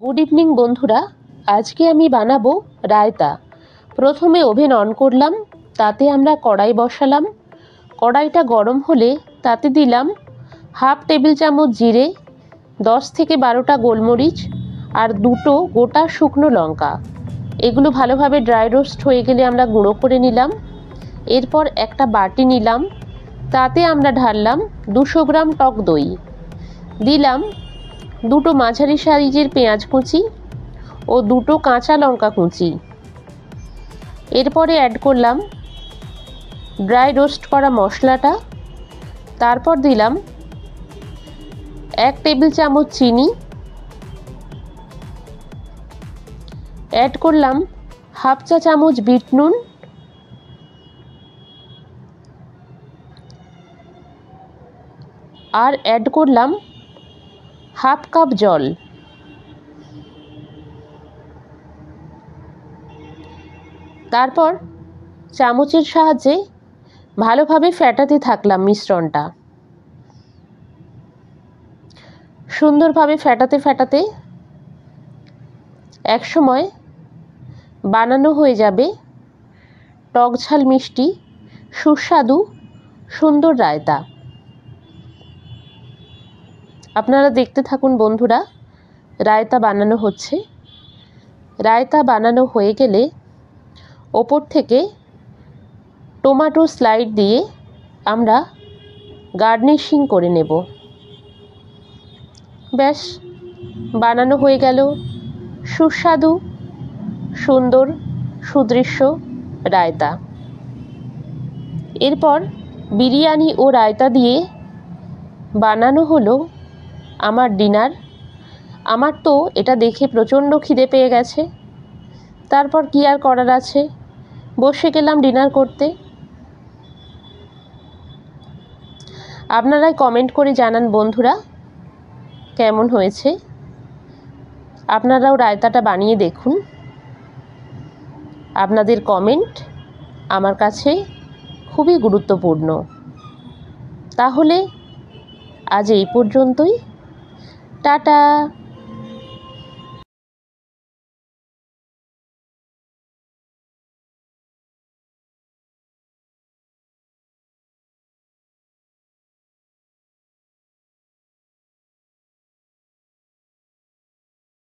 Good evening বন্ধুরা, আজকে আমি বানাবো রায়তা। প্রথমে ওভেন অন করলাম, তাতে আমরা কড়াই বসালাম। কড়াইটা গরম হলে তাতে দিলাম হাফ টেবিল চামচ জিরে, 10 থেকে 12টা গোলমরিচ আর 2টো গোটা শুকনো লঙ্কা। এগুলো ভালোভাবে ড্রাই রোস্ট হয়ে গেলে আমরা গুঁড়ো করে নিলাম। এরপর একটা বাটি নিলাম, তাতে আমরা ঢাললাম 200 গ্রাম টক দই, দিলাম 2টো মাঝারি সাইজের পেঁয়াজ কুচি ও 2টো কাঁচা লঙ্কা কুচি। এরপরে অ্যাড করলাম ড্রাই রোস্ট করা মশলাটা। তারপর দিলাম 1 টেবিল চামচ চিনি, অ্যাড করলাম হাফ চা চামচ বিট নুন, আর অ্যাড করলাম হাফ কাপ জল। তারপর চামচের সাহায্যে ভালোভাবে ফেটাতে থাকলাম মিশ্রণটা। সুন্দরভাবে ফেটাতে ফেটাতে একসময় বানানো হয়ে যাবে টক ঝাল মিষ্টি সুস্বাদু সুন্দর রায়তা। আপনারা দেখতে থাকুন বন্ধুরা, রায়তা বানানো হচ্ছে। রায়তা বানানো হয়ে গেলে ওপর থেকে টমেটো স্লাইড দিয়ে আমরা গার্নিশিং করে নেব। ব্যাস, বানানো হয়ে গেল সুস্বাদু সুন্দর সুদৃশ্য রায়তা। এরপর বিরিয়ানি ও রায়তা দিয়ে বানানো হলো আমার ডিনার। আমার তো এটা দেখে প্রচণ্ড খিদে পেয়ে গেছে। তারপর কি আর করার আছে, বসে গেলাম ডিনার করতে। আপনারাই কমেন্ট করে জানান বন্ধুরা কেমন হয়েছে। আপনারাও রায়তাটা বানিয়ে দেখুন। আপনাদের কমেন্ট আমার কাছে খুবই গুরুত্বপূর্ণ। তাহলে আজ এই পর্যন্তই। টাটা।